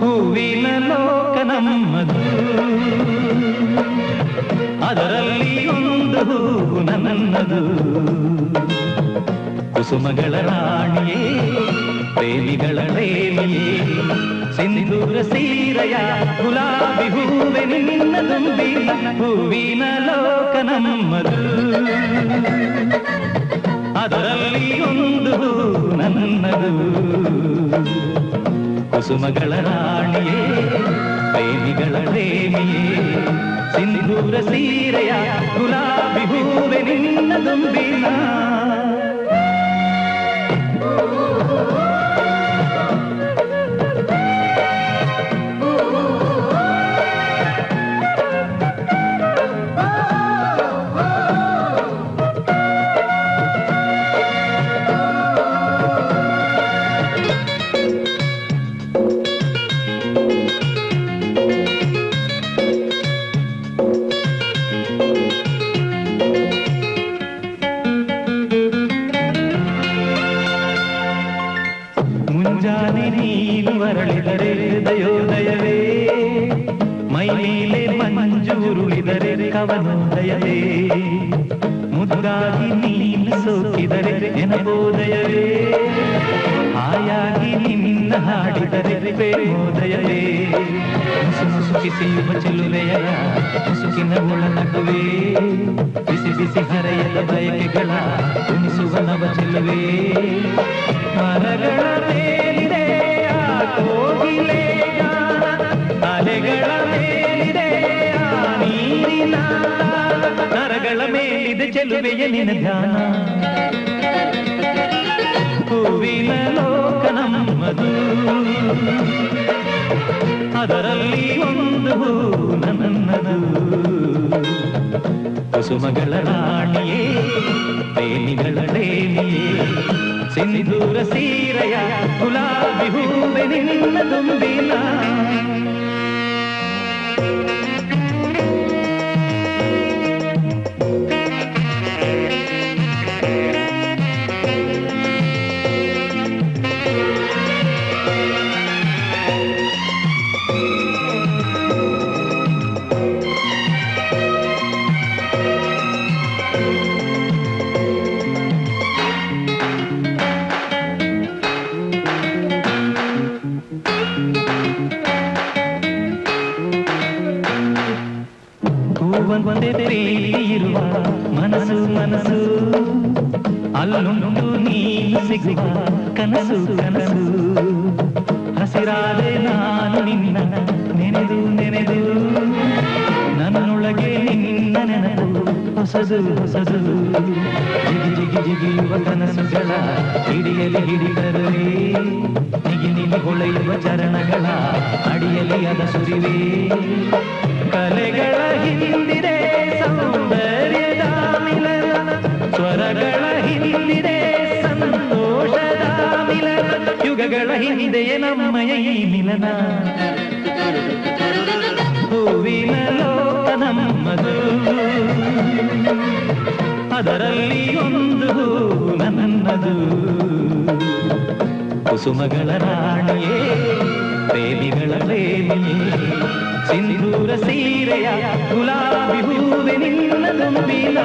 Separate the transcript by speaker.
Speaker 1: ಹೂವಿನ ಲೋಕ ನಮ್ಮದು, ಅದರಲ್ಲಿ ಒಂದು ಹೂವು ನನ್ನದು. ಕುಸುಮಗಳ ರಾಣಿಯೇ, ಪ್ರೇಮಿಗಳ ಪ್ರೇಮಿಯೇ, ಸಿಂಧೂರ ಸೀರೆಯ ಗುಲಾಬಿ ಹೂವೆ ನಿನ್ನದುಂಬಿ. ಹೂವಿನ ಲೋಕ ನಮ್ಮದು, ಅದರಲ್ಲಿ ಒಂದು ಹೂವು ನನ್ನದು. ಕುಸುಮಗಳ ರಾಣಿಯೇ, ಪ್ರೇಮಿಗಳ ಪ್ರೇಮಿಯೇ, ಸಿಂಧೂರ ಸೀರೆಯ ಗುಲಾಬಿ ಹೂವೆ ನಿನ್ನದುಂಬಿನ. ಮುಂಜಾನೆ ನೀನು ಅರಳಿದರೆ ಹೃದಯೋದಯವೇ, ಮೈ ಮೇಲೆ ಮಂಜೂರುಳಿದರೆ ಕವನೋದಯವೇ, ಮುದ್ದಾಗಿ ನೀನು ಸೋಕಿದರೆ ನೆನಪೋದಯವೇ, ಹಾಯಾಗಿ ನಿನ್ನ ಹಾಡಿದರೆ ಪ್ರೇಮೋದಯವೇ. ಮುಸುಕಿಸಿಯುವ ಚೆಲುವೆಯ ಮುಸುಕಿನ ಒಳನಗುವೆ, ಬಿಸಿ ಬಿಸಿ ಹರೆಯದ ಬಯಕೆಗಳ ಉಣಿಸುವ ನವ ಚೆಲುವೆ. ಮರಗಳ ಮೇಲಿದೆ ಆ ಕೋಗಿಲೆ ಗಾನ, ಅಲೆಗಳ ಮೇಲಿದೆ ಆ ನೀರಿನ ತಾನ, ನರಗಳ ಮೇಲಿದೆ ಚೆಲುವೆಯ ನಿನ ಧ್ಯಾನ. ಹೂವಿನ ಲೋಕ ನಮ್ಮದು, ಅದರಲ್ಲಿ ಒಂದು ಹೂವು ನನ್ನದು. ಕುಸುಮಗಳ ರಾಣಿಯೇ, ಪ್ರೇಮಿಗಳ ಪ್ರೇಮಿಯೇ, ಸಿಂಧೂರ ಸೀರೆಯ ಗುಲಾಬಿ ಹೂವೆ ನಿನ್ನದುಂಬಿನ. ಒಂದೇ ಪ್ರೀತಿಯಿರುವ ಮನಸ್ಸು ಮನಸ್ಸು, ಅಲ್ಲುಂಟು ನೀನು ಸಿಗುವ ಕನಸು ಕನಸು. ಹಸಿರಾದೆ ನಾನು ನಿನ್ನ ನೆನೆದು ನೆನೆದು, ನನ್ನೊಳಗೆ ನಿನ್ನ ನೆನಪು ಹೊಸದು ಹೊಸದು. ಜಿಗಿ ಜಿಗಿ ಜಿಗಿಯುವ ಕನಸುಗಳ ಹಿಡಿಯಲಿ ಹಿಡಿದರೆ, ನಿಗಿ ನಿಗಿ ಹೊಳೆಯುವ ಚರಣಗಳ ಅಡಿಯಲಿ ಅದ ಸುರಿವೆ. ಕಲೆಗಳ ಹಿಂದಿದೆ ಸೌಂದರ್ಯದ ಮಿಲನ, ಸ್ವರಗಳ ಹಿಂದಿದೆ ಸಂತೋಷದ ಮಿಲನ, ಯುಗಗಳ ಹಿಂದೆಯೇ ನಮ್ಮಯ ಈ ಮಿಲನ. ಹೂವಿನ ಲೋಕ ನಮ್ಮದು, ಅದರಲ್ಲಿ ಒಂದು ಹೂವು ನನ್ನದು. ಕುಸುಮಗಳ ರಾಣಿಯೇ, ಪ್ರೇಮಿಗಳ ಪ್ರೇಮಿಯೇ, ಸಿಂಧೂರ ಸೀರೆಯ ಗುಲಾಬಿ ಹೂವೆ ನಿನ್ನದುಂಬಿನ.